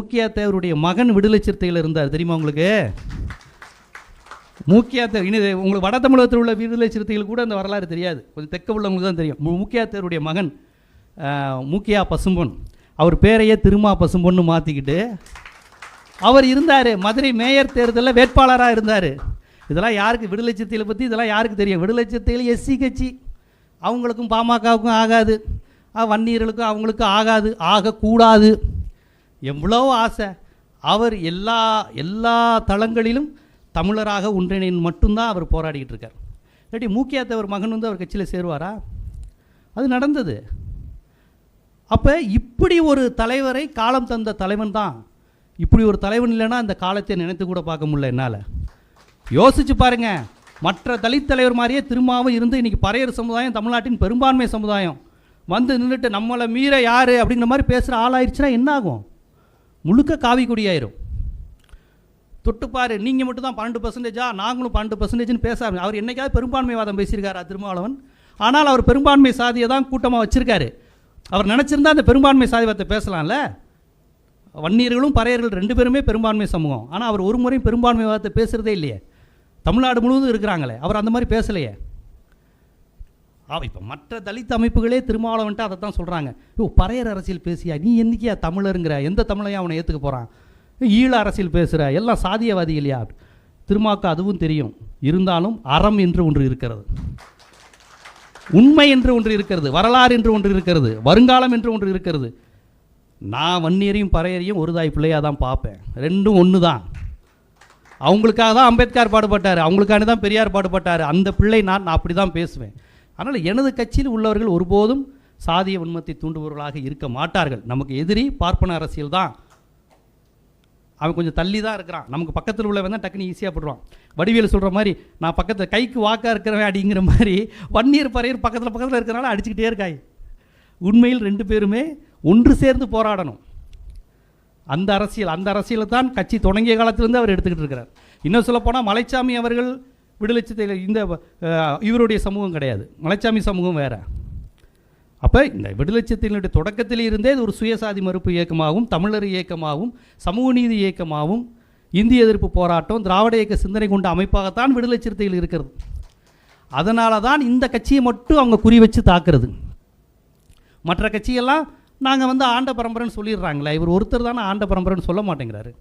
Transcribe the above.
மூக்கியா தேவருடைய மகன் விடுதலை சிறுத்தைகள் இருந்தார், தெரியுமா உங்களுக்கு? மூக்கியா தேவர், இனி உங்களுக்கு வட தமிழகத்தில் உள்ள விடுதலை சிறுத்தைகள் கூட அந்த வரலாறு தெரியாது, கொஞ்சம் தெற்க உள்ளவங்களுக்கு தான் தெரியும். மூக்கியா தேவருடைய மகன் மூக்கியா பசும்பொன், அவர் பேரையே திருமா பசும்பொன்னு மாற்றிக்கிட்டு அவர் இருந்தார். மதுரை மேயர் தேர்தலில் வேட்பாளராக இருந்தார். இதெல்லாம் யாருக்கு, விடுதலை சிறுத்தைகளை பற்றி இதெல்லாம் யாருக்கு தெரியும்? விடுதலை சிறுத்தைகள் எஸ்சி கட்சி, அவங்களுக்கும் பாமகவுக்கும் ஆகாது, வன்னியர்களுக்கும் அவங்களுக்கும் ஆகாது, ஆகக்கூடாது. எவ்வளோ ஆசை. அவர் எல்லா தளங்களிலும் தமிழராக ஒன்றிணைன்னு மட்டும்தான் அவர் போராடிக்கிட்டு இருக்கார். இல்லாட்டி மூக்கியா தேவர் மகன் வந்து அவர் கட்சியில் சேருவாரா? அது நடந்தது. அப்போ இப்படி ஒரு தலைவரை காலம் தந்த தலைவன் தான். இப்படி ஒரு தலைவன் இல்லைன்னா அந்த காலத்தை நினைத்து கூட பார்க்க முடியல என்னால். யோசிச்சு பாருங்க, மற்ற தலித் தலைவர் மாதிரியே திரும்பவும் இருந்து இன்றைக்கி பறையர் சமுதாயம் தமிழ்நாட்டின் பெரும்பான்மை சமுதாயம் வந்து நின்றுட்டு நம்மளை மீற யார் அப்படிங்கிற மாதிரி பேசுகிற ஆளாயிருச்சுன்னா என்ன ஆகும்? முழுக்க காவி கொடியாயிரும். தொட்டுப்பார், நீங்கள் மட்டும் தான் 12%, நாங்களும் 12%ன்னு பேசாமல். அவர் என்னைக்காவது பெரும்பான்மைவாதம் பேசியிருக்காரா திருமாவளவன்? ஆனால் அவர் பெரும்பான்மை சாதியை தான் கூட்டமாக வச்சுருக்காரு. அவர் நினச்சிருந்தா அந்த பெரும்பான்மை சாதிவாதத்தை பேசலாம்ல. வன்னியர்களும் பறையர்கள் 2 பேருமே பெரும்பான்மை சமூகம். ஆனால் அவர் ஒரு முறையும் பெரும்பான்மைவாதத்தை பேசுகிறதே இல்லையே. தமிழ்நாடு முழுவதும் இருக்கிறாங்களே, அவர் அந்த மாதிரி பேசலையே. இப்போ மற்ற தலித் அமைப்புகளே திருமாவளவன்ட்டு அதை தான் சொல்கிறாங்க. பறையர் அரசியல் பேசியா நீ என்னைக்கியா தமிழருங்கிற, எந்த தமிழையும் அவனை ஏற்றுக்க போகிறான்? ஈழ அரசியல் பேசுகிற, எல்லாம் சாதியவாதி இல்லையா? திருமாவுக்கு அதுவும் தெரியும். இருந்தாலும் அறம் என்று ஒன்று இருக்கிறது, உண்மை என்று ஒன்று இருக்கிறது, வரலாறு என்று ஒன்று இருக்கிறது, வருங்காலம் என்று ஒன்று இருக்கிறது. நான் வன்னியரையும் பறையரையும் ஒரு தாய் பிள்ளையாக தான் பார்ப்பேன். ரெண்டும் ஒன்று தான். அவங்களுக்காக தான் அம்பேத்கர் பாடுபட்டார், அவங்களுக்காக தான் பெரியார் பாடுபட்டார். அந்த பிள்ளை நான் அப்படி தான் பேசுவேன். அதனால் எனது கட்சியில் உள்ளவர்கள் ஒருபோதும் சாதிய வன்மத்தை தூண்டுபவர்களாக இருக்க மாட்டார்கள். நமக்கு எதிரி பார்ப்பன அரசியல் தான். அவன் கொஞ்சம் தள்ளி தான் இருக்கிறான், நமக்கு பக்கத்தில் உள்ளவன் தான் டக்குன்னு ஈஸியாக போடுவான். வடிவேல் சொல்கிற மாதிரி, நான் பக்கத்தில் கைக்கு வாக்காக இருக்கிறவன் அப்படிங்கிற மாதிரி வன்னியர் பறையர் பக்கத்தில் இருக்கிறனால அடிச்சுக்கிட்டே இருக்காய். உண்மையில் 2 பேருமே ஒன்று சேர்ந்து போராடணும். அந்த அரசியலை தான் கட்சி தொடங்கிய காலத்திலேருந்து அவர் எடுத்துக்கிட்டு இருக்கிறார். இன்னும் சொல்லப்போனால் மலைச்சாமி அவர்கள் விடுதலை சிறுத்தைகள் இந்த இவருடைய சமூகம் கிடையாது, மலைச்சாமி சமூகம் வேறு. அப்போ இந்த விடுதலை சிறுத்தைகளுடைய தொடக்கத்தில் இருந்தே இது ஒரு சுயசாதி மறுப்பு இயக்கமாகவும், தமிழர் இயக்கமாகவும், சமூக நீதி இயக்கமாகவும், இந்திய எதிர்ப்பு போராட்டம், திராவிட இயக்க சிந்தனை கொண்ட அமைப்பாகத்தான் விடுதலை சிறுத்தைகள் இருக்கிறது. அதனால தான் இந்த கட்சியை மட்டும் அவங்க குறி வச்சு தாக்குறது. மற்ற கட்சியெல்லாம் நாங்கள் வந்து ஆண்ட பரம்பரைன்னு சொல்லிடுறாங்களே, இவர் ஒருத்தர் தானே ஆண்ட பரம்பரைன்னு சொல்ல மாட்டேங்கிறாரு.